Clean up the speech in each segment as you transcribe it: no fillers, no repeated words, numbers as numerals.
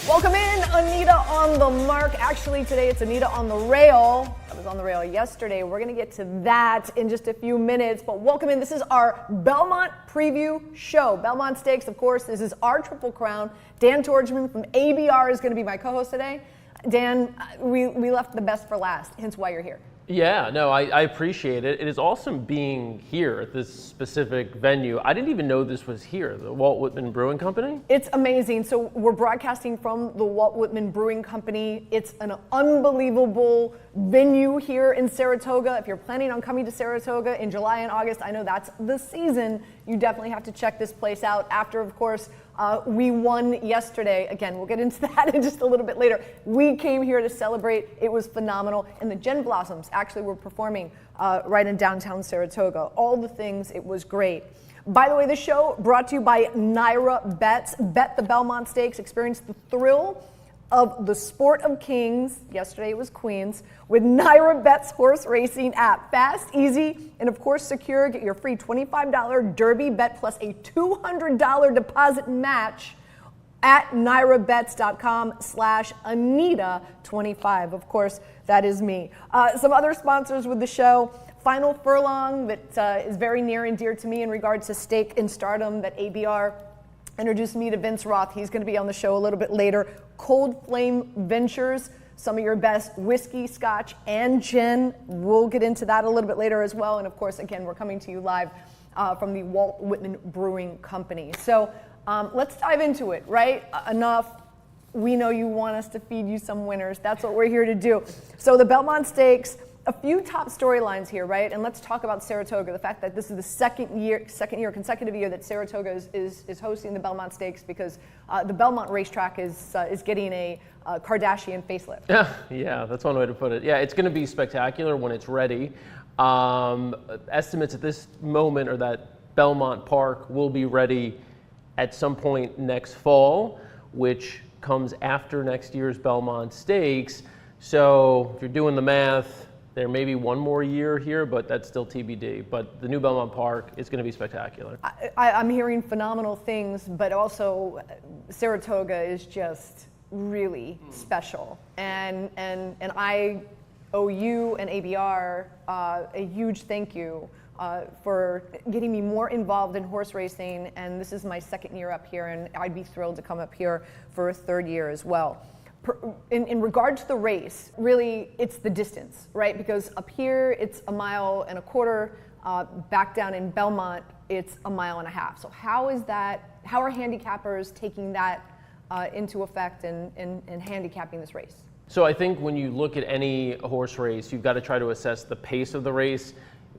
Welcome in, Anita on the mark. Actually, today it's Anita on the rail. I was on the rail yesterday. We're going to get to that in just a few minutes. But welcome in. This is our Belmont preview show. Belmont Stakes, of course. This is our Triple Crown. Dan Tordjman from ABR is going to be my co-host today. Dan, we left the best for last, hence why you're here. Yeah, no, I appreciate it. It is awesome being here at this specific venue. I didn't even know this was here, the Walt Whitman Brewing Company. It's amazing. So we're broadcasting from the Walt Whitman Brewing Company. It's an unbelievable venue here in Saratoga. If you're planning on coming to Saratoga in July and August, I know that's the season, you definitely have to check this place out. After, of course, we won yesterday. Again, we'll get into that in just a little bit later. We came here to celebrate. It was phenomenal. And the Gen Blossoms actually were performing right in downtown Saratoga. All the things, it was great. By the way, the show brought to you by NYRA Bets. Bet the Belmont Stakes. Experience the thrill of the sport of kings. Yesterday it was queens. With NYRA Bets horse racing app. Fast, easy, and of course secure. Get your free $25 Derby bet plus a $200 deposit match at nyrabets.com/Anita25. Of course, that is me. Some other sponsors with the show. Final Furlong, that is very near and dear to me in regards to stake in stardom, that ABR introduced me to Vince Roth. He's going to be on the show a little bit later. Cold Flame Ventures, some of your best whiskey, scotch, and gin. We'll get into that a little bit later as well. And of course, again, we're coming to you live from the Walt Whitman Brewing Company. So let's dive into it, right? Enough. We know you want us to feed you some winners. That's what we're here to do. So the Belmont Stakes, a few top storylines here, right? And let's talk about Saratoga. The fact that this is the second consecutive year that Saratoga is hosting the Belmont Stakes, because the Belmont racetrack is getting a Kardashian facelift. Yeah, that's one way to put it. Yeah, it's going to be spectacular when it's ready. Estimates at this moment are that Belmont Park will be ready at some point next fall, which comes after next year's Belmont Stakes. So if you're doing the math, there may be one more year here, but that's still TBD. But the new Belmont Park is going to be spectacular. I'm hearing phenomenal things, but also Saratoga is just really special. And I owe you and ABR a huge thank you for getting me more involved in horse racing. And this is my second year up here, and I'd be thrilled to come up here for a third year as well. In regard to the race, really, it's the distance, right? Because up here, it's 1.25 miles. Back down in Belmont, it's 1.5 miles. So how are handicappers taking that into effect and handicapping this race? So I think when you look at any horse race, you've got to try to assess the pace of the race.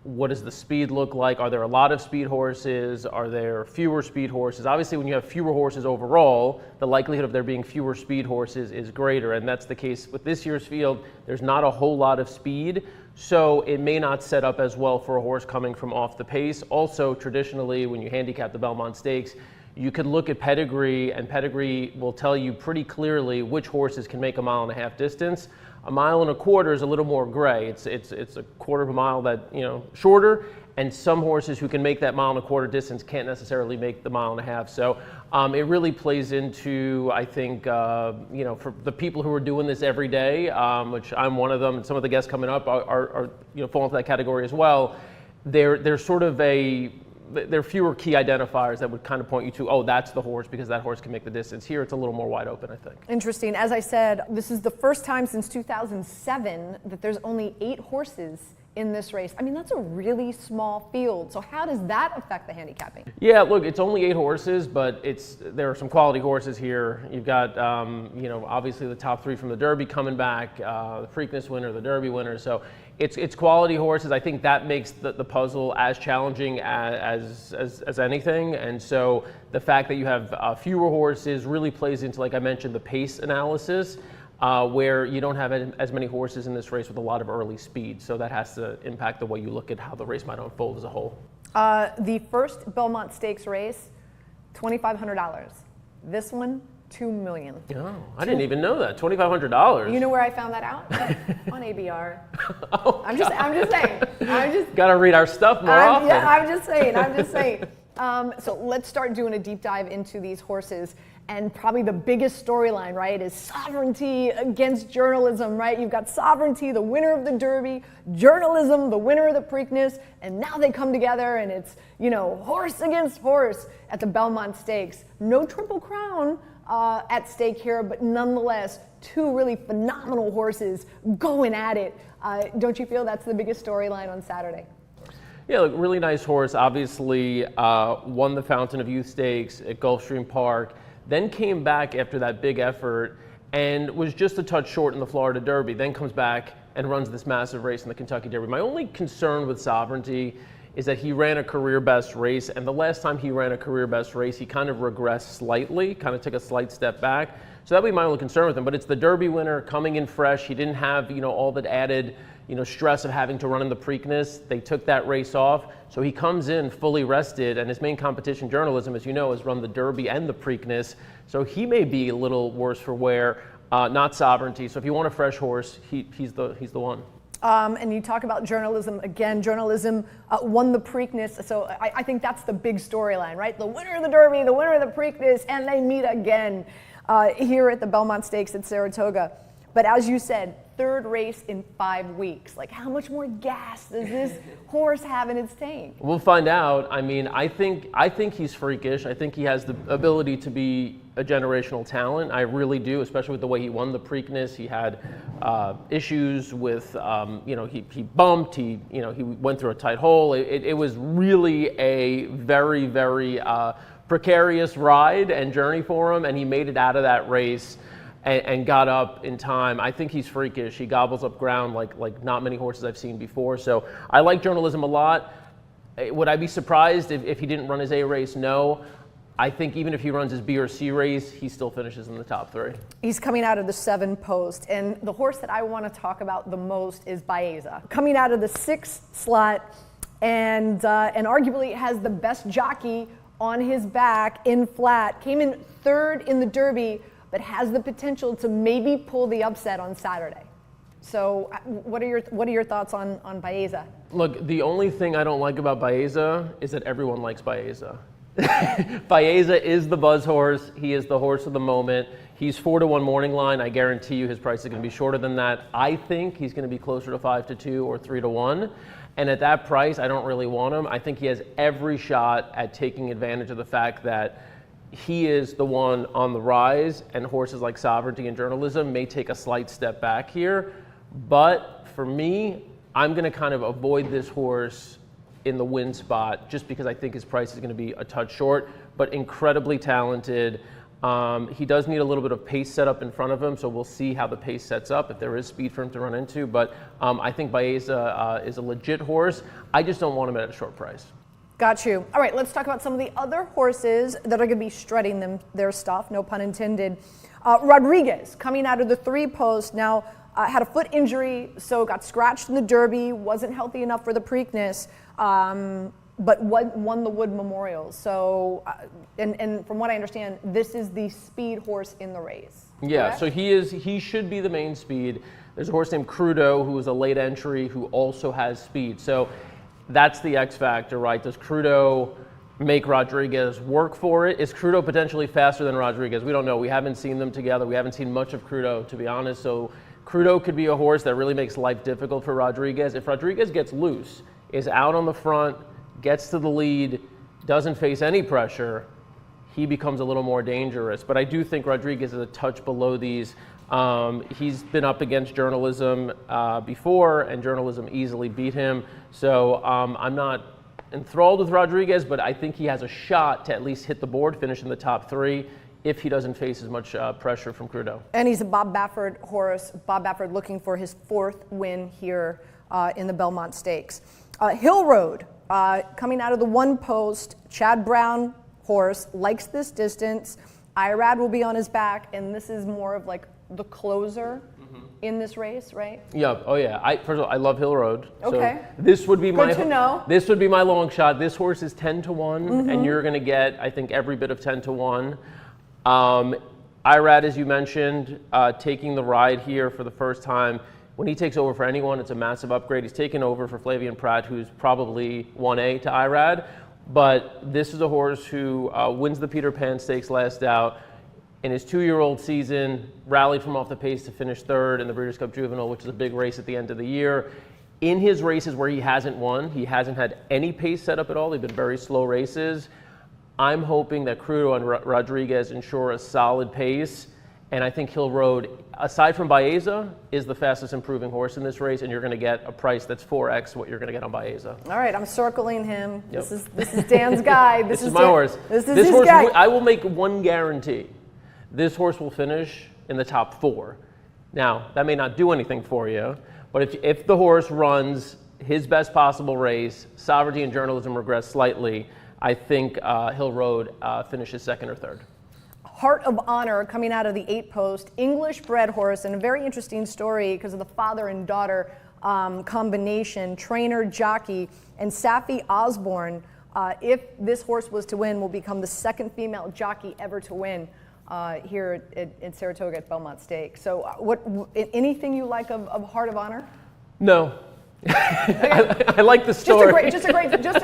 What does the speed look like? Are there a lot of speed horses? Are there fewer speed horses? Obviously, when you have fewer horses overall, the likelihood of there being fewer speed horses is greater, and that's the case with this year's field. There's not a whole lot of speed, so it may not set up as well for a horse coming from off the pace. Also, traditionally, when you handicap the Belmont Stakes, you could look at pedigree, and pedigree will tell you pretty clearly which horses can make 1.5 mile distance. 1.25 miles is a little more gray. It's a 1/4 mile that, shorter, and some horses who can make that 1.25 mile distance can't necessarily make the 1.5 miles. So it really plays into, I think, for the people who are doing this every day, which I'm one of them, and some of the guests coming up are fall into that category as well. There's sort of there are fewer key identifiers that would kind of point you to, oh, that's the horse, because that horse can make the distance. Here, it's a little more wide open, I think. Interesting. As I said, this is the first time since 2007 that there's only 8 horses in this race. I mean, that's a really small field. So how does that affect the handicapping? Yeah, look, it's only 8 horses, but there are some quality horses here. You've got, obviously the top 3 from the Derby coming back, the Preakness winner, the Derby winner. So it's quality horses. I think that makes the puzzle as challenging as anything. And so the fact that you have fewer horses really plays into, like I mentioned, the pace analysis. Where you don't have as many horses in this race with a lot of early speed. So that has to impact the way you look at how the race might unfold as a whole. The first Belmont Stakes race, $2,500. This one, $2 million. Oh, I didn't even know that. $2,500. You know where I found that out? On ABR. I'm just saying. Got to read our stuff more often. Yeah, I'm just saying. So let's start doing a deep dive into these horses. And probably the biggest storyline, right, is Sovereignty against Journalism, right? You've got Sovereignty, the winner of the Derby, Journalism, the winner of the Preakness, and now they come together and it's, you know, horse against horse at the Belmont Stakes. No Triple Crown at stake here, but nonetheless, two really phenomenal horses going at it. Don't you feel that's the biggest storyline on Saturday? Yeah, look, really nice horse. Obviously, won the Fountain of Youth Stakes at Gulfstream Park, then came back after that big effort and was just a touch short in the Florida Derby, then comes back and runs this massive race in the Kentucky Derby. My only concern with Sovereignty is that he ran a career best race, and the last time he ran a career best race, he kind of regressed slightly, kind of took a slight step back. So that would be my only concern with him, but it's the Derby winner coming in fresh. He didn't have, you know, all that added, you know, stress of having to run in the Preakness. They took that race off. So he comes in fully rested, and his main competition, Journalism, as you know, has run the Derby and the Preakness. So he may be a little worse for wear, not Sovereignty. So if you want a fresh horse, he's the one. And you talk about Journalism again. Journalism won the Preakness, so I think that's the big storyline, right? The winner of the Derby, the winner of the Preakness, and they meet again here at the Belmont Stakes at Saratoga. But as you said, third race in 5 weeks. Like, how much more gas does this horse have in its tank? We'll find out. I mean, I think he's freakish. I think he has the ability to be a generational talent. I really do, especially with the way he won the Preakness. He had issues with, you know, he bumped. He went through a tight hole. It was really a very, very precarious ride and journey for him, and he made it out of that race and got up in time. I think he's freakish. He gobbles up ground like not many horses I've seen before. So I like Journalism a lot. Would I be surprised if he didn't run his A race? No. I think even if he runs his B or C race, he still finishes in the top 3. He's coming out of the 7 post, and the horse that I want to talk about the most is Baeza. Coming out of the 6th slot, and arguably has the best jockey on his back in flat. Came in 3rd in the Derby, but has the potential to maybe pull the upset on Saturday. So what are your thoughts on Baeza? Look, the only thing I don't like about Baeza is that everyone likes Baeza. Baeza is the buzz horse. He is the horse of the moment. He's 4-1 morning line. I guarantee you his price is going to be shorter than that. I think he's going to be closer to 5-2 or 3-1. And at that price, I don't really want him. I think he has every shot at taking advantage of the fact that he is the one on the rise, and horses like Sovereignty and Journalism may take a slight step back here. But for me, I'm going to kind of avoid this horse in the win spot just because I think his price is going to be a touch short, but incredibly talented. He does need a little bit of pace set up in front of him, so we'll see how the pace sets up, if there is speed for him to run into. But I think Baeza is a legit horse. I just don't want him at a short price. Got you. All right, let's talk about some of the other horses that are going to be shredding their stuff, no pun intended. Rodriguez, coming out of the 3 post, now had a foot injury, so got scratched in the Derby, wasn't healthy enough for the Preakness, but won the Wood Memorial. So, and from what I understand, this is the speed horse in the race. Yeah, correct? So he should be the main speed. There's a horse named Crudo who was a late entry who also has speed. So that's the X factor, right? Does Crudo make Rodriguez work for it? Is Crudo potentially faster than Rodriguez? We don't know. We haven't seen them together. We haven't seen much of Crudo, to be honest. So Crudo could be a horse that really makes life difficult for Rodriguez. If Rodriguez gets loose, is out on the front, gets to the lead, doesn't face any pressure, he becomes a little more dangerous. But I do think Rodriguez is a touch below these. He's been up against Journalism before, and Journalism easily beat him. So I'm not enthralled with Rodriguez, but I think he has a shot to at least hit the board, finish in the top 3, if he doesn't face as much pressure from Crudo. And he's a Bob Baffert horse. Bob Baffert looking for his 4th win here in the Belmont Stakes. Hill Road, coming out of the 1 post, Chad Brown horse, likes this distance. Irad will be on his back, and this is more of like the closer in this race, right? Yeah. Oh yeah. First of all, I love Hill Road. Okay. So this would be Good to know. This would be my long shot. This horse is 10-1, and you're going to get, I think, every bit of 10-1. Irad, as you mentioned, taking the ride here for the first time. When he takes over for anyone, it's a massive upgrade. He's taken over for Flavien Prat, who's probably 1A to Irad. But this is a horse who wins the Peter Pan Stakes last out. In his 2-year-old season, rallied from off the pace to finish 3rd in the Breeders' Cup Juvenile, which is a big race at the end of the year. In his races where he hasn't won, he hasn't had any pace set up at all. They've been very slow races. I'm hoping that Crudo and Rodriguez ensure a solid pace. And I think Hill Road, aside from Baeza, is the fastest improving horse in this race, and you're going to get a price that's 4x what you're going to get on Baeza. All right, I'm circling him. Yep. This is Dan's guy. This is my horse. This is his horse, guy. I will make one guarantee. This horse will finish in the top 4. Now, that may not do anything for you, but if the horse runs his best possible race, sovereignty and journalism regress slightly, I think Hill Road finishes 2nd or 3rd. Heart of Honor coming out of the 8-post, English-bred horse, and a very interesting story because of the father and daughter combination, trainer, jockey, and Safi Osborne, if this horse was to win, will become the 2nd female jockey ever to win here in Saratoga at Belmont Stakes. So anything you like of Heart of Honor? No. I like the story. Just a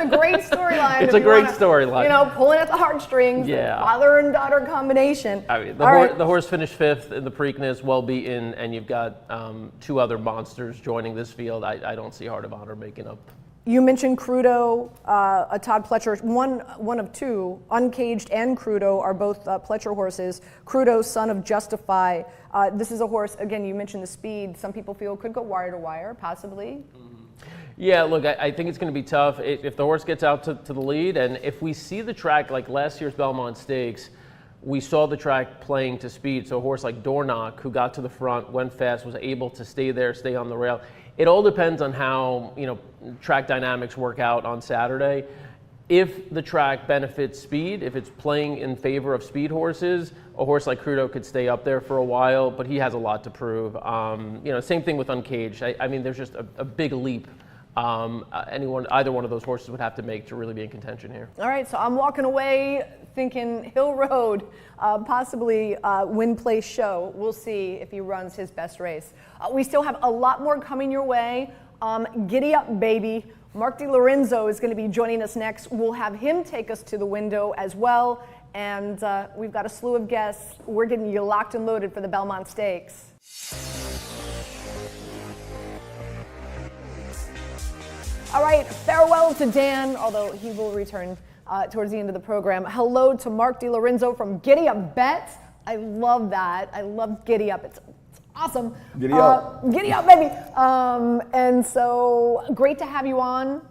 great storyline. It's a great storyline. You know, pulling at the heartstrings. Yeah. Father and daughter combination. I mean, the horse finished 5th in the Preakness, well beaten, and you've got 2 other monsters joining this field. I don't see Heart of Honor making up. You mentioned Crudo, a Todd Pletcher, one of 2, Uncaged and Crudo are both Pletcher horses. Crudo, son of Justify. This is a horse, again, you mentioned the speed. Some people feel could go wire to wire, possibly. Yeah, look, I think it's going to be tough if the horse gets out to the lead, and if we see the track like last year's Belmont Stakes, we saw the track playing to speed. So a horse like Dornoch, who got to the front, went fast, was able to stay there, stay on the rail. It all depends on how track dynamics work out on Saturday. If the track benefits speed, if it's playing in favor of speed horses, a horse like Crudo could stay up there for a while, but he has a lot to prove. Same thing with Uncaged. I mean, there's just a big leap either one of those horses would have to make to really be in contention here. All right, so I'm walking away thinking Hill Road, possibly win, place, show. We'll see if he runs his best race. We still have a lot more coming your way. Giddy up, baby. Mark DiLorenzo is going to be joining us next. We'll have him take us to the window as well. And we've got a slew of guests. We're getting you locked and loaded for the Belmont Stakes. All right, farewell to Dan, although he will return towards the end of the program. Hello to Mark DiLorenzo from GiddyUp Bets. I love that. I love GiddyUp. It's awesome. Giddy up. Giddy up, baby. And so great to have you on.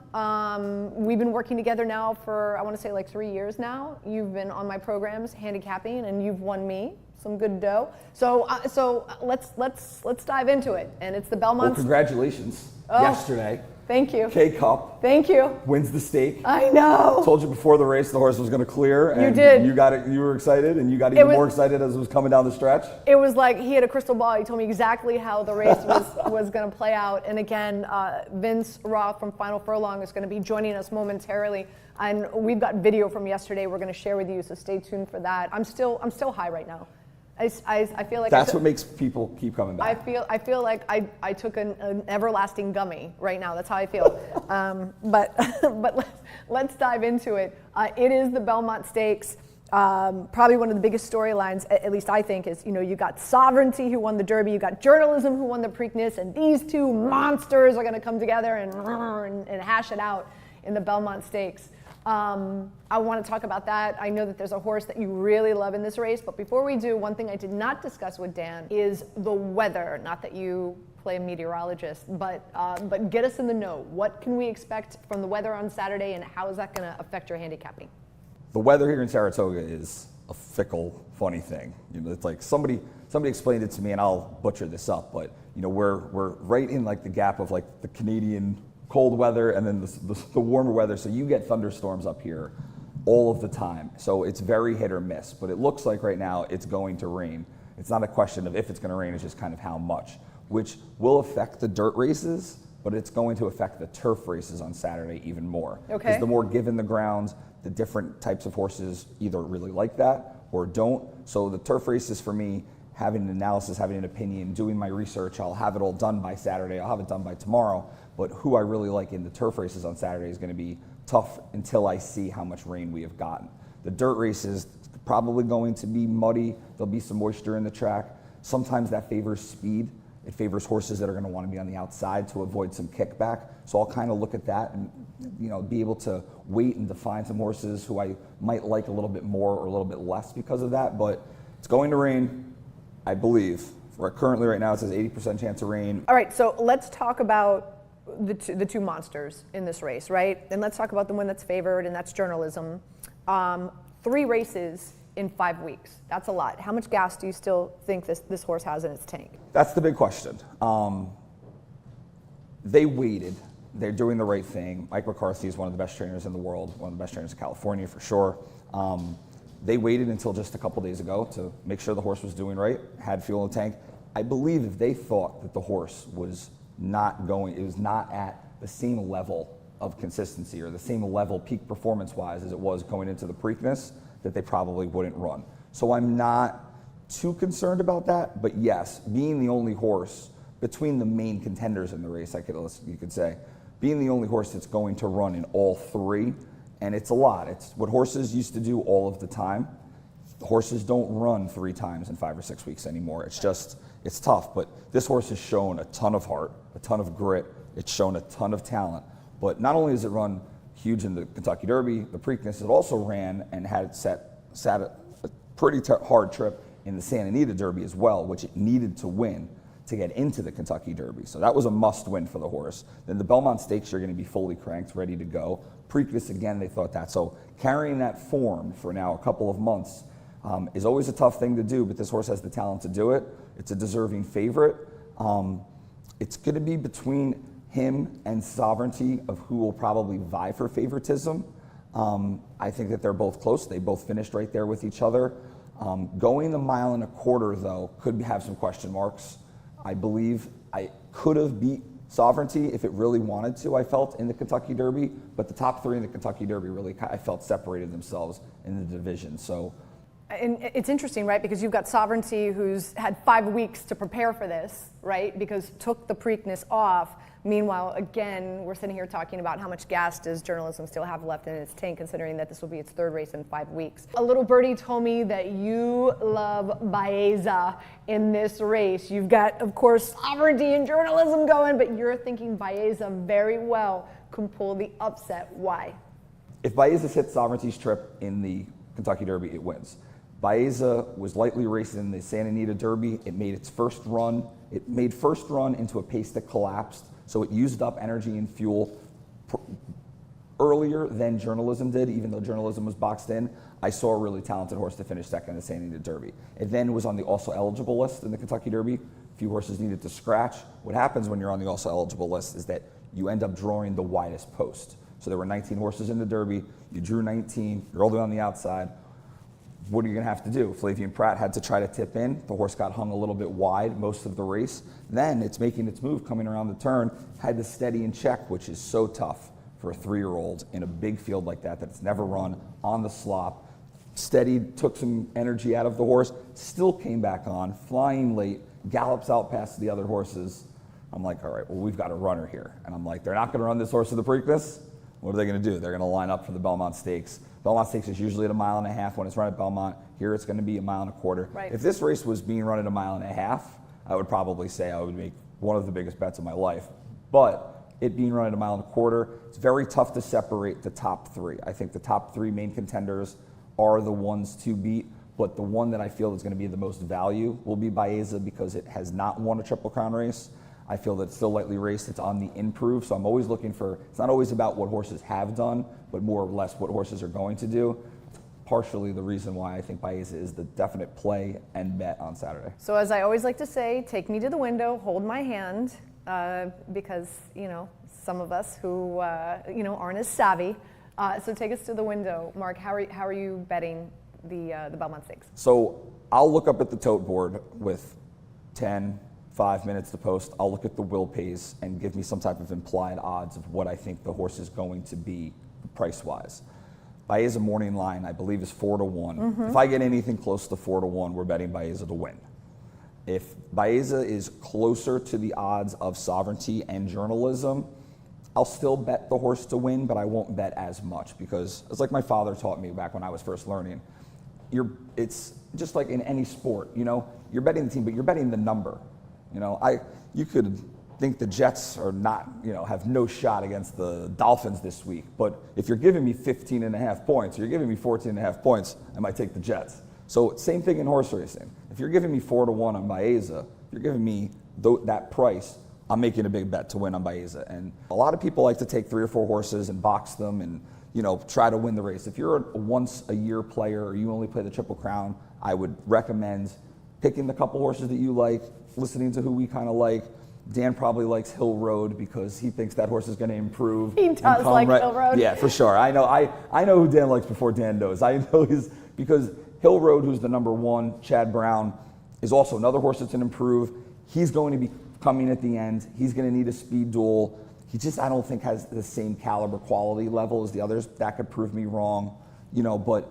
We've been working together now for, I want to say like 3 years now. You've been on my programs handicapping and you've won me some good dough. So let's dive into it. And it's the Belmont. Well, congratulations. Yesterday. Thank you. K-Cup. Thank you. Wins the stake. I know. Told you before the race the horse was going to clear. And you did. You got it. You were excited, and you got even more excited as it was coming down the stretch. It was like he had a crystal ball. He told me exactly how the race was going to play out. And again, Vince Roth from Final Furlong is going to be joining us momentarily. And we've got video from yesterday we're going to share with you, so stay tuned for that. I'm still high right now. I feel like that's what makes people keep coming back. I feel like I took an everlasting gummy right now. That's how I feel. But let's dive into it. It is the Belmont Stakes. Probably one of the biggest storylines, at least I think, is you got Sovereignty who won the Derby, you got Journalism who won the Preakness, and these two monsters are going to come together and hash it out in the Belmont Stakes. I want to talk about that. I know that there's a horse that you really love in this race, but before we do, one thing I did not discuss with Dan is the weather. Not that you play a meteorologist, but get us in the know. What can we expect from the weather on Saturday, and how is that going to affect your handicapping? The weather here in Saratoga is a fickle, funny thing. It's like somebody explained it to me, and I'll butcher this up, but we're right in like the gap of like the Canadian cold weather and then the warmer weather, so you get thunderstorms up here all of the time. So it's very hit or miss, but it looks like right now it's going to rain. It's not a question of if it's going to rain, it's just kind of how much, which will affect the dirt races, but it's going to affect the turf races on Saturday even more. Okay. Because the more given the ground, the different types of horses either really like that or don't. So the turf races for me, having an analysis, having an opinion, doing my research, I'll have it all done by Saturday, I'll have it done by tomorrow. But who I really like in the turf races on Saturday is going to be tough until I see how much rain we have gotten. The dirt races probably going to be muddy. There'll be some moisture in the track. Sometimes that favors speed. It favors horses that are going to want to be on the outside to avoid some kickback. So I'll kind of look at that and, you know, be able to wait and define some horses who I might like a little bit more or a little bit less because of that. But it's going to rain, I believe. Currently right now it says 80% chance of rain. All right, so let's talk about the two monsters in this race, right? And let's talk about the one that's favored, and that's journalism. 3 races in 5 weeks. That's a lot. How much gas do you still think this horse has in its tank? That's the big question. They waited. They're doing the right thing. Mike McCarthy is one of the best trainers in the world, one of the best trainers in California for sure. They waited until just a couple days ago to make sure the horse was doing right, had fuel in the tank. I believe if they thought that the horse was not going, it was not at the same level of consistency or the same level peak performance-wise as it was going into the Preakness, that they probably wouldn't run. So I'm not too concerned about that, but yes, being the only horse between the main contenders in the race, you could say, being the only horse that's going to run in all 3, and it's a lot. It's what horses used to do all of the time. Horses don't run 3 times in 5 or 6 weeks anymore. It's just, it's tough, but this horse has shown a ton of heart, a ton of grit. It's shown a ton of talent, but not only does it run huge in the Kentucky Derby, the Preakness, it also ran and had sat a pretty hard trip in the Santa Anita Derby as well, which it needed to win to get into the Kentucky Derby. So that was a must-win for the horse. Then the Belmont Stakes are going to be fully cranked, ready to go. Preakness, again, they thought that. So carrying that form for now a couple of months is always a tough thing to do, but this horse has the talent to do it. It's a deserving favorite. It's going to be between him and Sovereignty of who will probably vie for favoritism. I think that they're both close. They both finished right there with each other. Going the 1.25 miles, though, could have some question marks. I believe I could have beat Sovereignty if it really wanted to, I felt, in the Kentucky Derby, but the top 3 in the Kentucky Derby really, I felt, separated themselves in the division. So, and it's interesting, right? Because you've got Sovereignty, who's had 5 weeks to prepare for this, right? Because took the Preakness off. Meanwhile, again, we're sitting here talking about how much gas does journalism still have left in its tank, considering that this will be its 3rd race in 5 weeks. A little birdie told me that you love Baeza in this race. You've got, of course, Sovereignty and journalism going, but you're thinking Baeza very well can pull the upset. Why? If Baeza hits Sovereignty's trip in the Kentucky Derby, it wins. Baeza was lightly raced in the Santa Anita Derby. It made its first run. It made first run into a pace that collapsed. So it used up energy and fuel earlier than journalism did, even though journalism was boxed in. I saw a really talented horse to finish second in the Santa Anita Derby. It then was on the also eligible list in the Kentucky Derby. A few horses needed to scratch. What happens when you're on the also eligible list is that you end up drawing the widest post. So there were 19 horses in the Derby. You drew 19. You're all the way on the outside. What are you going to have to do? Flavian Pratt had to try to tip in. The horse got hung a little bit wide most of the race. Then it's making its move coming around the turn, had to steady in check, which is so tough for a 3-year-old in a big field like that that's never run on the slop. Steadied, took some energy out of the horse, still came back on, flying late, gallops out past the other horses. I'm like, all right, well, we've got a runner here. And I'm like, they're not going to run this horse to the Preakness? What are they going to do? They're going to line up for the Belmont Stakes. Belmont Stakes is usually at 1.5 miles when it's run at Belmont. Here it's going to be 1.25 miles. Right. If this race was being run at 1.5 miles, I would probably say I would make one of the biggest bets of my life. But it being run at 1.25 miles, it's very tough to separate the top 3. I think the top 3 main contenders are the ones to beat, but the one that I feel is going to be the most value will be Baeza because it has not won a Triple Crown race. I feel that it's still lightly raced. It's on the improve, so I'm always looking for, it's not always about what horses have done, but more or less what horses are going to do. Partially the reason why I think Baeza is the definite play and bet on Saturday. So as I always like to say, take me to the window, hold my hand, because, some of us who, aren't as savvy. So take us to the window. Mark, how are you betting the Belmont Stakes? So I'll look up at the tote board with 5 minutes to post. I'll look at the will pays and give me some type of implied odds of what I think the horse is going to be price-wise. Baeza morning line, I believe, is 4-1. Mm-hmm. If I get anything close to 4-1, we're betting Baeza to win. If Baeza is closer to the odds of Sovereignty and journalism, I'll still bet the horse to win, but I won't bet as much because it's like my father taught me back when I was first learning. It's just like in any sport, you're betting the team, but you're betting the number. You could think the Jets are not, have no shot against the Dolphins this week, but if you're giving me 15.5 points, or you're giving me 14.5 points, I might take the Jets. So same thing in horse racing. If you're giving me 4-1 on Baeza, if you're giving me that price, I'm making a big bet to win on Baeza. And a lot of people like to take 3 or 4 horses and box them and try to win the race. If you're a once-a-year player or you only play the Triple Crown, I would recommend picking the couple horses that you like, listening to who we kind of like. Dan probably likes Hill Road because he thinks that horse is going to improve. He does like Hill Road. Yeah, for sure. I know who Dan likes before Dan knows. I know because Hill Road, who's the number 1, Chad Brown, is also another horse that's going to improve. He's going to be coming at the end. He's going to need a speed duel. He just, I don't think, has the same caliber quality level as the others. That could prove me wrong, but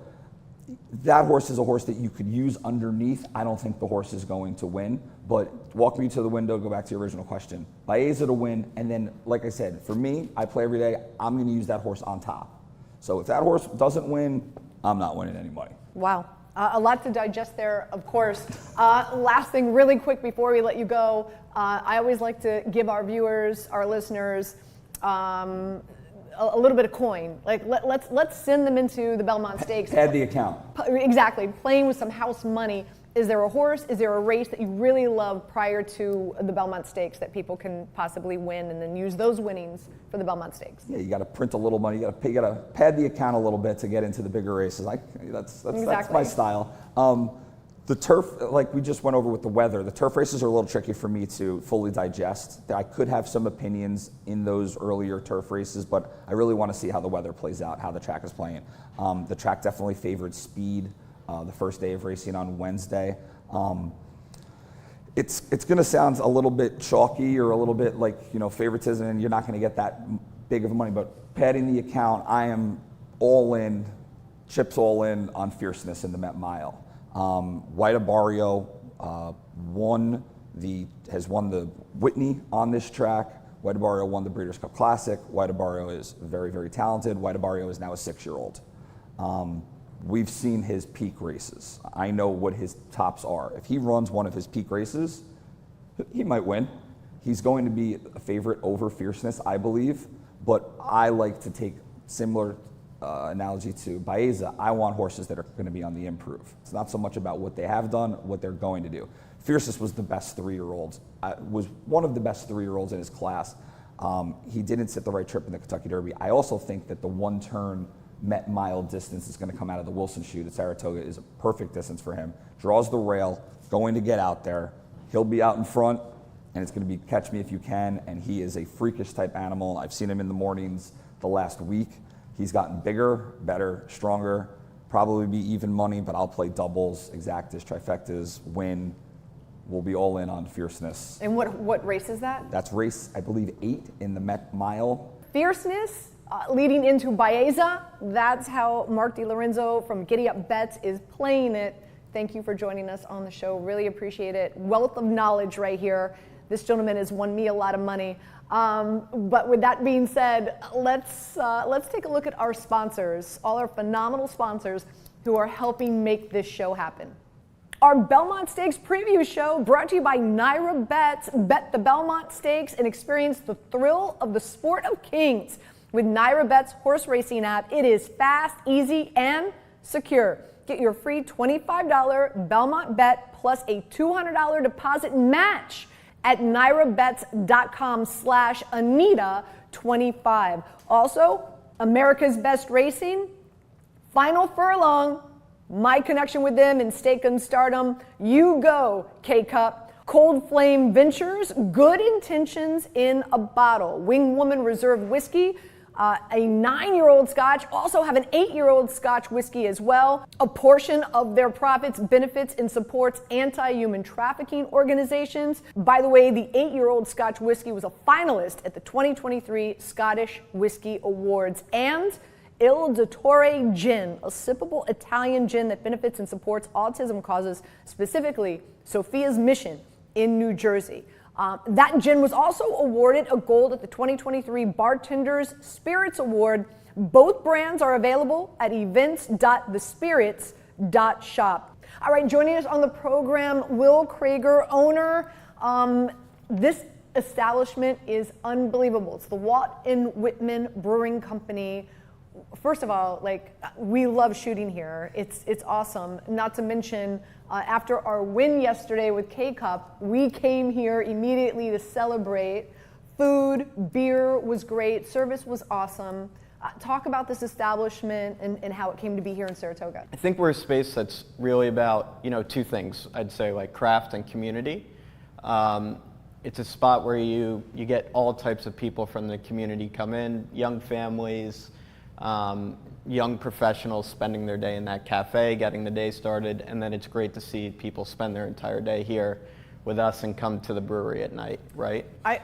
that horse is a horse that you could use underneath. I don't think the horse is going to win, but walk me to the window, go back to your original question. Baeza to win, and then, like I said, for me, I play every day. I'm going to use that horse on top. So if that horse doesn't win, I'm not winning any money. Wow. A lot to digest there, of course. Last thing, really quick before we let you go, I always like to give our viewers, our listeners, a little bit of coin. Like let's send them into the Belmont Stakes. Add the account. Exactly, playing with some house money. Is there a horse? Is there a race that you really love prior to the Belmont Stakes that people can possibly win and then use those winnings for the Belmont Stakes? Yeah, you got to print a little money. You got to pad the account a little bit to get into the bigger races. That's my style. The turf, like we just went over with the weather, the turf races are a little tricky for me to fully digest. I could have some opinions in those earlier turf races, but I really want to see how the weather plays out, how the track is playing. The track definitely favored speed the first day of racing on Wednesday. It's going to sound a little bit chalky or a little bit like favoritism, and you're not going to get that big of money. But padding the account, I am all in, chips all in on Fierceness in the Met Mile. White Barrio has won the Whitney on this track. White Barrio won the Breeders' Cup Classic. White Barrio is very, very talented. White Barrio is now a 6-year-old. We've seen his peak races. I know what his tops are. If he runs one of his peak races, he might win. He's going to be a favorite over Fierceness, I believe, but I like to take similar analogy to Baeza. I want horses that are going to be on the improve. It's not so much about what they have done, what they're going to do. Fierceness was the best 3-year-old, was one of the best 3-year-olds in his class. He didn't sit the right trip in the Kentucky Derby. I also think that the 1-turn Met Mile distance is going to come out of the Wilson chute at Saratoga is a perfect distance for him. Draws the rail, going to get out there. He'll be out in front, and it's going to be catch me if you can, and he is a freakish type animal. I've seen him in the mornings the last week. He's gotten bigger, better, stronger, probably be even money, but I'll play doubles, exactas, trifectas, win. We'll be all in on Fierceness. And what race is that? That's race, I believe, 8 in the Met Mile. Fierceness leading into Baeza. That's how Mark DiLorenzo from GiddyUp Bets is playing it. Thank you for joining us on the show. Really appreciate it. Wealth of knowledge right here. This gentleman has won me a lot of money. But with that being said, let's take a look at our sponsors, all our phenomenal sponsors who are helping make this show happen. Our Belmont Stakes preview show brought to you by NYRA Bets. Bet the Belmont Stakes and experience the thrill of the sport of kings. With NYRA Bets horse racing app, it is fast, easy, and secure. Get your free $25 Belmont bet plus a $200 deposit match at nyrabets.com/Anita25. Also, America's Best Racing, Final Furlong, my connection with them in Stake and Stardom, You Go, K-Cup, Cold Flame Ventures, Good Intentions in a Bottle, Wing Woman Reserve Whiskey, a 9-year-old Scotch, also have an 8-year-old Scotch whiskey as well. A portion of their profits benefits and supports anti-human trafficking organizations. By the way, the 8-year-old Scotch whiskey was a finalist at the 2023 Scottish Whiskey Awards. And Il Dottore Gin, a sippable Italian gin that benefits and supports autism causes, specifically Sophia's Mission in New Jersey. That gin was also awarded a gold at the 2023 Bartenders Spirits Award. Both brands are available at events.thespirits.shop. All right, joining us on the program, Will Krager, owner. This establishment is unbelievable. It's the Walt and Whitman Brewing Company. First of all, we love shooting here. It's awesome. Not to mention, after our win yesterday with K-Cup, we came here immediately to celebrate. Food, beer was great. Service was awesome. Talk about this establishment and how it came to be here in Saratoga. I think we're a space that's really about, two things. I'd say like craft and community. It's a spot where you get all types of people from the community come in, young families, young professionals spending their day in that cafe, getting the day started, and then it's great to see people spend their entire day here with us and come to the brewery at night, right? I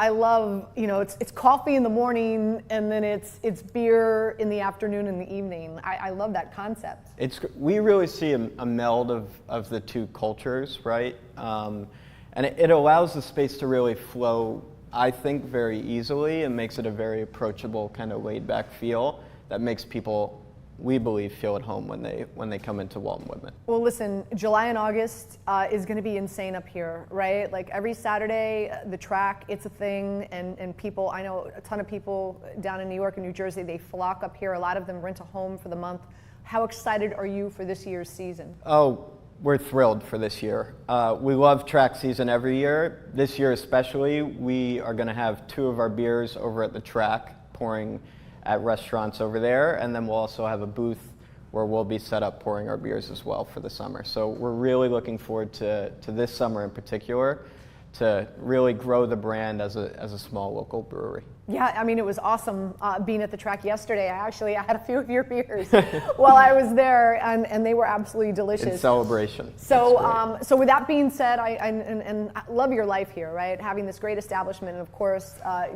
love, it's coffee in the morning and then it's beer in the afternoon and the evening. I love that concept. We really see a meld of the two cultures, right? And it allows the space to really flow, I think, very easily and makes it a very approachable kind of laid back feel that makes people, we believe, feel at home when they come into Walt and Whitman. Well, listen, July and August is going to be insane up here, right? Like every Saturday, the track, it's a thing, and people, I know a ton of people down in New York and New Jersey, they flock up here. A lot of them rent a home for the month. How excited are you for this year's season? Oh, we're thrilled for this year. We love track season every year. This year especially, we are going to have 2 of our beers over at the track pouring at restaurants over there, and then we'll also have a booth where we'll be set up pouring our beers as well for the summer. So we're really looking forward to this summer in particular to really grow the brand as a small local brewery. Yeah, I mean, it was awesome being at the track yesterday. I had a few of your beers while I was there, and they were absolutely delicious. In celebration. So, so with that being said, I love your life here, right? Having this great establishment, and of course,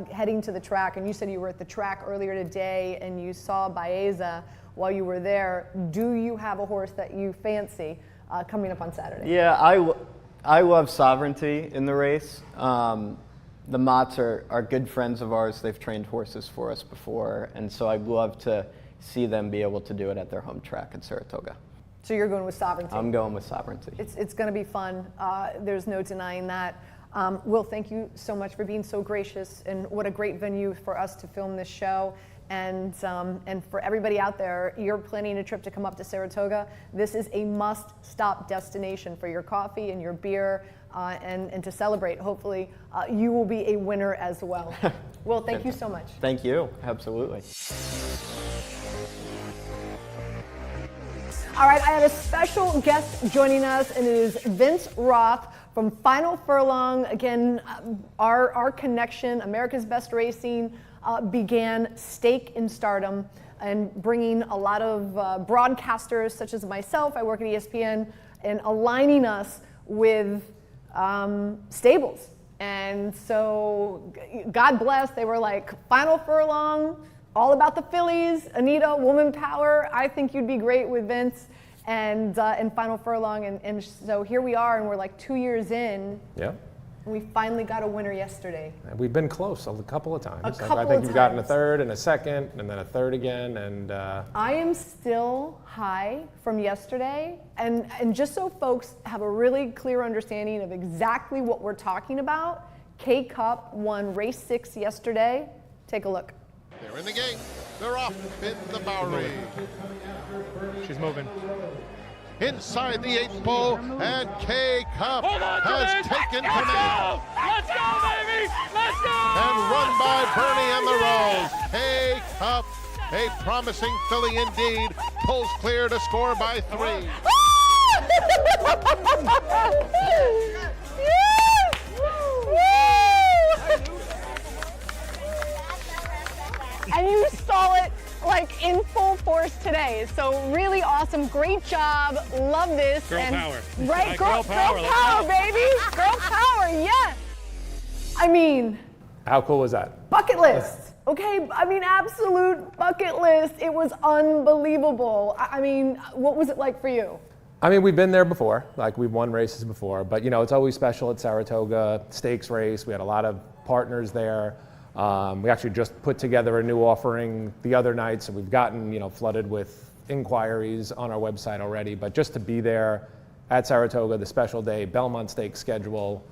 heading to the track. And you said you were at the track earlier today, and you saw Baeza while you were there. Do you have a horse that you fancy coming up on Saturday? Yeah, I love Sovereignty in the race. The Motts are good friends of ours. They've trained horses for us before, and so I'd love to see them be able to do it at their home track in Saratoga. So you're going with Sovereignty? I'm going with Sovereignty. It's going to be fun. There's no denying that. Will, thank you so much for being so gracious, and what a great venue for us to film this show. And for everybody out there, you're planning a trip to come up to Saratoga. This is a must-stop destination for your coffee and your beer, and to celebrate. Hopefully, you will be a winner as well. Will, thank you so much. Thank you. Absolutely. All right, I have a special guest joining us, and it is Vince Roth from Final Furlong. Again, our connection, America's Best Racing, began Stake in Stardom and bringing a lot of broadcasters such as myself, I work at ESPN, and aligning us with stables. And so God bless, they were like, Final Furlong, all about the fillies, Anita, woman power. I think you'd be great with Vince and Final Furlong. And so here we are, and we're like 2 years in. Yeah. We finally got a winner yesterday. We've been close a couple of times. I think you've gotten a third and a second and then a third again. And I am still high from yesterday. And just so folks have a really clear understanding of exactly what we're talking about, K-Cup won race 6 yesterday. Take a look. They're in the gate. They're off in the Bowery. She's moving. Inside the 8th pole, and K-Cup has taken command. Let's go, baby! Let's go! And run by Bernie and the Rolls. K-Cup, a promising filly indeed, pulls clear to score by 3. And you saw it like in full force today. So really awesome, great job, love this. Girl power. Right, Girl power, baby, girl power, yes. I mean, how cool was that? bucket list. Okay, I mean, absolute bucket list. It was unbelievable. I mean, what was it like for you? I mean, we've been there before, like we've won races before, but you know, it's always special at Saratoga, stakes race. We had a lot of partners there. We actually just put together a new offering the other night, so we've gotten, you know, flooded with inquiries on our website already, but just to be there at Saratoga, the special day, Belmont Stakes schedule,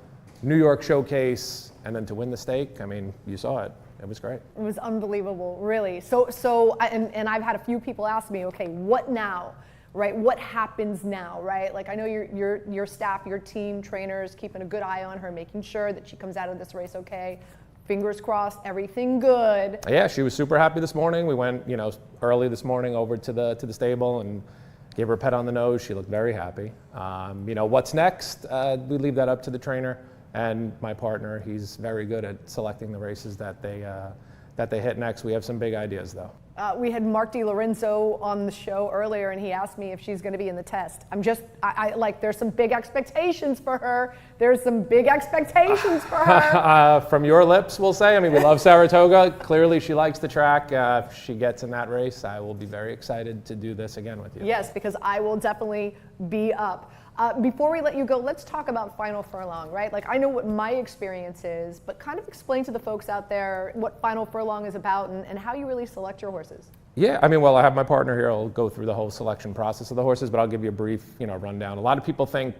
New York showcase, and then to win the stake, I mean, you saw it. It was great. It was unbelievable, really. And I've had a few people ask me, okay, what now, right? What happens now, right? Like, I know your staff, your team, trainers, keeping a good eye on her, making sure that she comes out of this race okay. Fingers crossed, everything good. Yeah, she was super happy this morning. We went, you know, early this morning over to the stable and gave her a pet on the nose. She looked very happy. You know, what's next? We leave that up to the trainer and my partner. He's very good at selecting the races that they hit next. We have some big ideas, though. We had Mark DiLorenzo on the show earlier, and he asked me if she's going to be in the test. I like, there's some big expectations for her. There's some big expectations for her. From your lips, we'll say. I mean, we love Saratoga. Clearly, she likes the track. If she gets in that race, I will be very excited to do this again with you. Yes, because I will definitely be up. Before we let you go, let's talk about Final Furlong, right? Like, I know what my experience is, but kind of explain to the folks out there what Final Furlong is about and how you really select your horses. Yeah, I mean, well, I have my partner here. I'll go through the whole selection process of the horses, but I'll give you a brief, you know, rundown. A lot of people think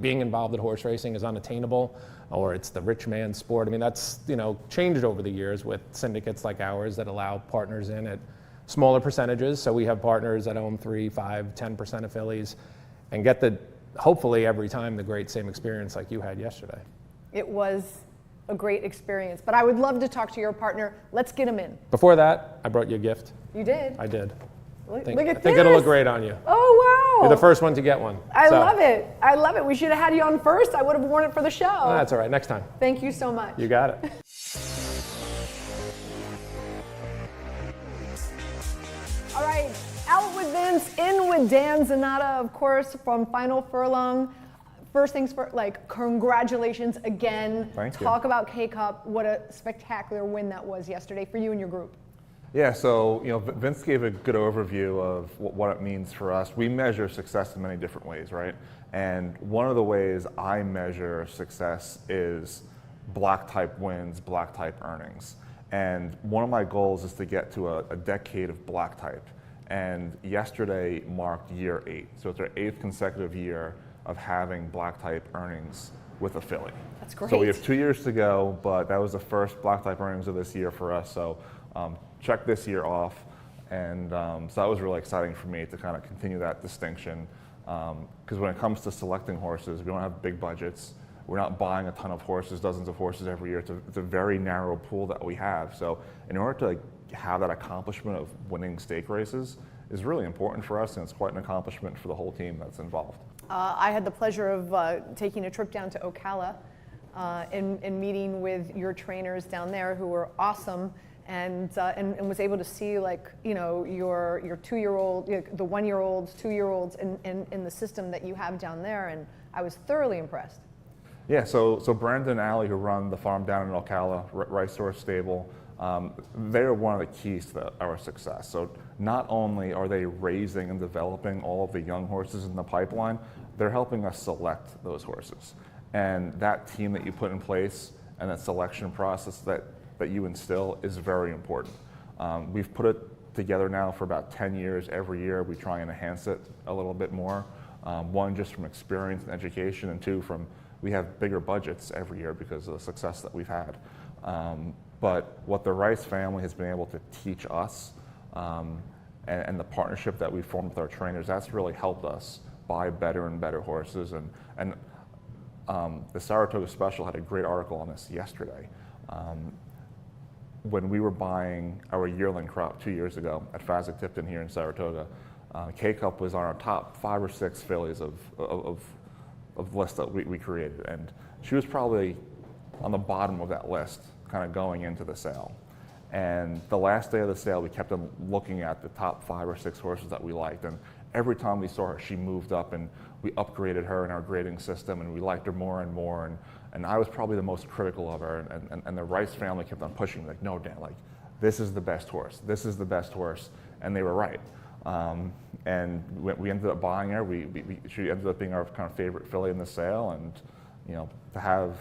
being involved in horse racing is unattainable, or it's the rich man's sport. I mean, that's, you know, changed over the years with syndicates like ours that allow partners in at smaller percentages. So we have partners that own 3, 5, 10% of fillies and get the, hopefully every time, the great same experience like you had yesterday. It was a great experience, but I would love to talk to your partner. Let's get him in. Before that, I brought you a gift. You did? I did. Look at I this. think it'll look great on you. Oh, wow. You're the first one to get one. I love it. I love it. We should have had you on first. I would have worn it for the show. That's all right. Next time. Thank you so much. You got it. All right, out with Vince, in with Dan Zanata, of course, from Final Furlong. First things first, like, congratulations again. Thank you. Talk about K-Cup. What a spectacular win that was yesterday for you and your group. Yeah, so, you know, Vince gave a good overview of what it means for us. We measure success in many different ways, right? And one of the ways I measure success is block type wins, block type earnings. And one of my goals is to get to a decade of block type. And yesterday marked year 8. So it's our 8th consecutive year of having block type earnings with a filly. That's great. So we have 2 years to go, but that was the first block type earnings of this year for us. So check this year off. And so that was really exciting for me to kind of continue that distinction. Because when it comes to selecting horses, we don't have big budgets. We're not buying a ton of horses, dozens of horses every year. It's a very narrow pool that we have. So in order to have that accomplishment of winning stake races is really important for us, and it's quite an accomplishment for the whole team that's involved. I had the pleasure of taking a trip down to Ocala and meeting with your trainers down there, who were awesome, and was able to see, like, you know, your 2-year-old, the 1-year-olds, 2-year-olds in the system that you have down there, and I was thoroughly impressed. Yeah, so Brandon and Allie, who run the farm down in Ocala, Rice Horse Stable, they're one of the keys to our success. So not only are they raising and developing all of the young horses in the pipeline, they're helping us select those horses. And that team that you put in place and that selection process that you instill is very important. We've put it together now for about 10 years. Every year we try and enhance it a little bit more. One, just from experience and education, and two, from we have bigger budgets every year because of the success that we've had. But what the Rice family has been able to teach us and the partnership that we've formed with our trainers, that's really helped us buy better and better horses. And the Saratoga Special had a great article on this yesterday. When we were buying our yearling crop 2 years ago at Fasig-Tipton here in Saratoga, K-Cup was on our top 5 or 6 fillies of list that we created, and she was probably on the bottom of that list kind of going into the sale. And the last day of the sale, we kept on looking at the top 5 or 6 horses that we liked, and every time we saw her, she moved up, and we upgraded her in our grading system, and we liked her more and more, and I was probably the most critical of her, and the Rice family kept on pushing me, like, no, Dan, like, this is the best horse, this is the best horse, and they were right. And we ended up buying her. She ended up being our kind of favorite filly in the sale, and to have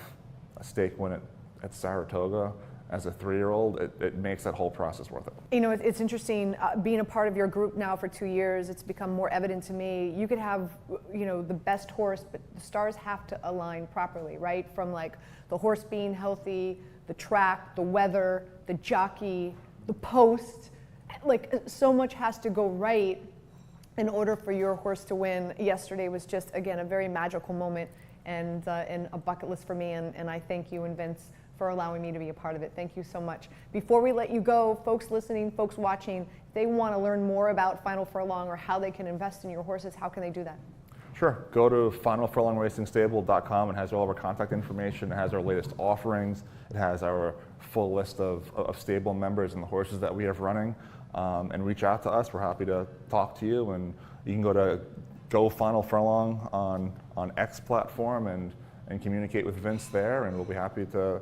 a stake win at Saratoga as a 3-year-old, it makes that whole process worth it. It's interesting being a part of your group now for 2 years. It's become more evident to me. You could have, the best horse, but the stars have to align properly, right? From like the horse being healthy, the track, the weather, the jockey, the post. Like so much has to go right in order for your horse to win. Yesterday was just, again, a very magical moment and a bucket list for me. And I thank you and Vince for allowing me to be a part of it. Thank you so much. Before we let you go, folks listening, folks watching, if they want to learn more about Final Furlong or how they can invest in your horses, how can they do that? Sure. Go to finalfurlongracingstable.com. It has all of our contact information. It has our latest offerings. It has our full list of stable members and the horses that we have running. And reach out to us. We're happy to talk to you. And you can go to Go Final Furlong on X platform and communicate with Vince there. And we'll be happy to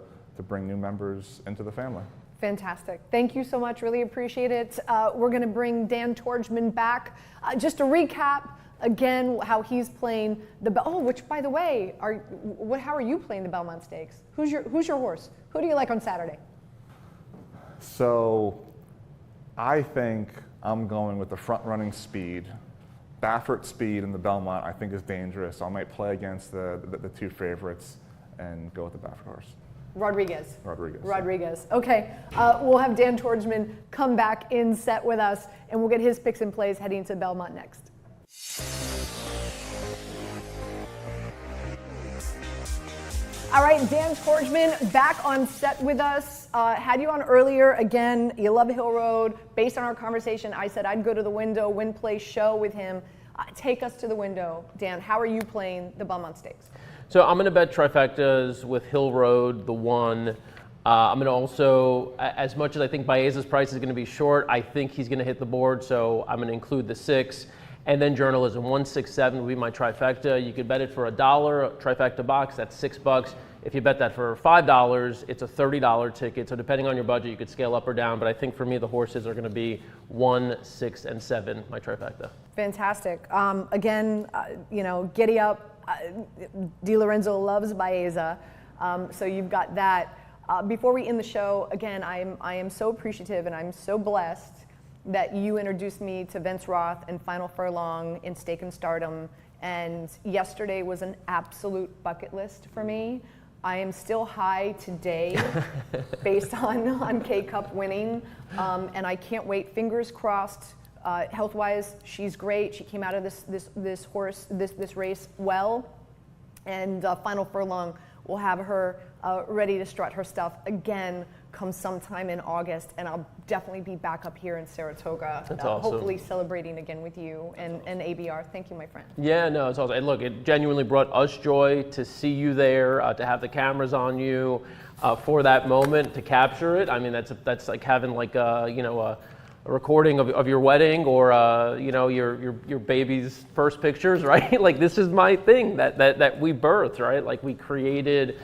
bring new members into the family. Fantastic. Thank you so much. Really appreciate it. We're going to bring Dan Tordjman back. Just to recap, again, how he's playing which, by the way, how are you playing the Belmont Stakes? Who's your horse? Who do you like on Saturday? So I think I'm going with the front-running Speed. Baffert Speed in the Belmont I think is dangerous. I might play against the 2 favorites and go with the Baffert horse. Rodriguez. Yeah. Okay, we'll have Dan Tordjman come back in set with us, and we'll get his picks and plays heading to Belmont next. All right, Dan Tordjman back on set with us. Had you on earlier. Again, you love Hill Road. Based on our conversation, I said I'd go to the window, win, play, show with him. Take us to the window. Dan, how are you playing the Belmont Stakes? So I'm going to bet trifectas with Hill Road, the 1. I'm going to also, as much as I think Baeza's price is going to be short, I think he's going to hit the board, so I'm going to include the 6. And then Journalism, 167 will be my trifecta. You could bet it for $1, a trifecta box, that's $6. If you bet that for $5, it's a $30 ticket. So depending on your budget, you could scale up or down. But I think for me, the horses are going to be 1, 6, and 7, my trifecta. Fantastic. Again, GiddyUp. DiLorenzo loves Baeza, so you've got that. Before we end the show, again, I am so appreciative and I'm so blessed that you introduced me to Vince Roth and Final Furlong in Stake and Stardom, and yesterday was an absolute bucket list for me. I am still high today based on K-Cup winning, and I can't wait. Fingers crossed. Health-wise, she's great. She came out of this race well, and Final Furlong will have her ready to strut her stuff again come sometime in August, and I'll definitely be back up here in Saratoga. That's awesome. Hopefully celebrating again with you and ABR. Thank you, my friend. Yeah, no, it's awesome. And look, it genuinely brought us joy to see you there, to have the cameras on you for that moment, to capture it. I mean, that's like having like a recording of your wedding or your baby's first pictures, right? Like this is my thing that we birthed, right? Like we created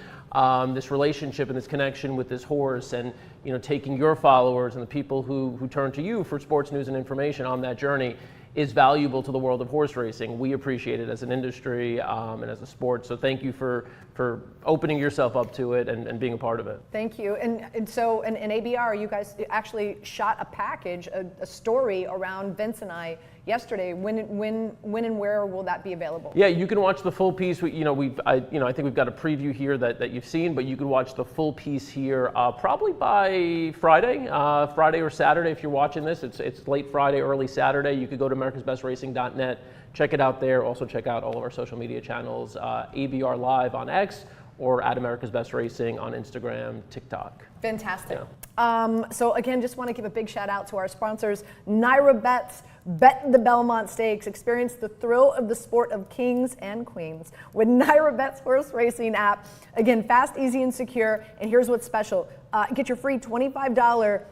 this relationship and this connection with this horse, and taking your followers and the people who turn to you for sports news and information on that journey is valuable to the world of horse racing. We appreciate it as an industry and as a sport. So thank you for opening yourself up to it and being a part of it. Thank you. And so in ABR, you guys actually shot a package, a story around Vince and I yesterday. When and where will that be available? Yeah, you can watch the full piece. I think we've got a preview here that you've seen, but you can watch the full piece here probably by Friday or Saturday. If you're watching this, it's late Friday, early Saturday. You could go to americasbestracing.net, check it out there. Also check out all of our social media channels, ABR Live on X or at America's Best Racing on Instagram, TikTok. Fantastic. Yeah. So again, just want to give a big shout out to our sponsors, NYRA Bets. Bet the Belmont Stakes. Experience the thrill of the sport of kings and queens with NYRA Bets horse racing app. Again, fast, easy, and secure. And here's what's special. Get your free $25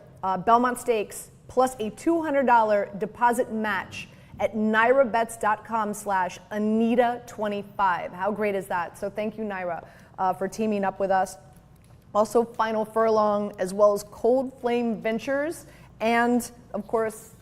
Belmont Stakes plus a $200 deposit match at nyrabets.com/Anita25. How great is that? So thank you, NYRA, for teaming up with us. Also, Final Furlong, as well as Cold Flame Ventures, and of course,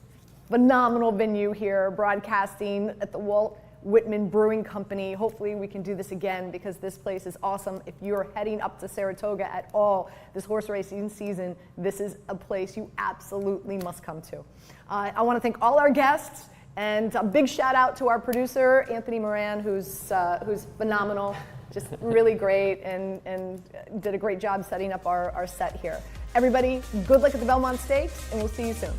phenomenal venue here, broadcasting at the Walt Whitman Brewing Company. Hopefully we can do this again because this place is awesome. If you're heading up to Saratoga at all this horse racing season, this is a place you absolutely must come to. I want to thank all our guests, and a big shout out to our producer, Anthony Moran, who's phenomenal, just really great, and did a great job setting up our set here. Everybody, good luck at the Belmont Stakes, and we'll see you soon.